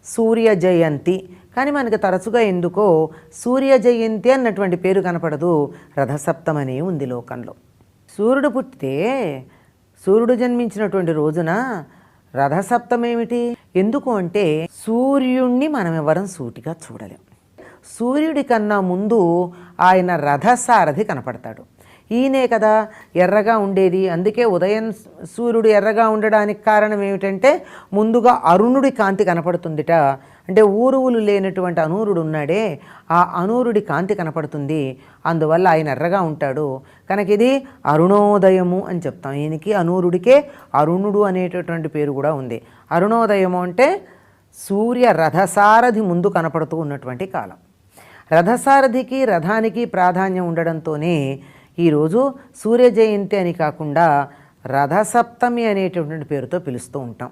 సూర్య జయంతి. కానీ మనకి తరచుగా ఎందుకో సూర్య జయంతి అన్నటువంటి పేరు కనపడదు, రథసప్తమని ఉంది లోకంలో. సూర్యుడు పుట్టితే, సూర్యుడు జన్మించినటువంటి రోజున రథసప్తమేమిటి? ఎందుకు అంటే సూర్యుణ్ణి మనం ఎవరం సూటిగా చూడలేం. సూర్యుడి కన్నా ముందు ఆయన రథసారథి కనపడతాడు. ఈయనే కదా ఎర్రగా ఉండేది. అందుకే ఉదయం సూర్యుడు ఎర్రగా ఉండడానికి కారణం ఏమిటంటే ముందుగా అరుణుడి కాంతి కనపడుతుందిట. అంటే ఊరువులు లేనటువంటి అనూరుడు ఉన్నాడే, ఆ అనూరుడి కాంతి కనపడుతుంది, అందువల్ల ఆయన ఎర్రగా ఉంటాడు. కనుక ఇది అరుణోదయము అని చెప్తాం. ఈయనకి అనూరుడికే అరుణుడు అనేటటువంటి పేరు కూడా ఉంది. అరుణోదయము అంటే సూర్య రథసారథి ముందు కనపడుతూ ఉన్నటువంటి కాలం. రథసారథికి రథానికి ప్రాధాన్యం ఉండడంతోనే ఈరోజు సూర్య జయంతి అని కాకుండా రథసప్తమి అనేటటువంటి పేరుతో పిలుస్తూ ఉంటాం.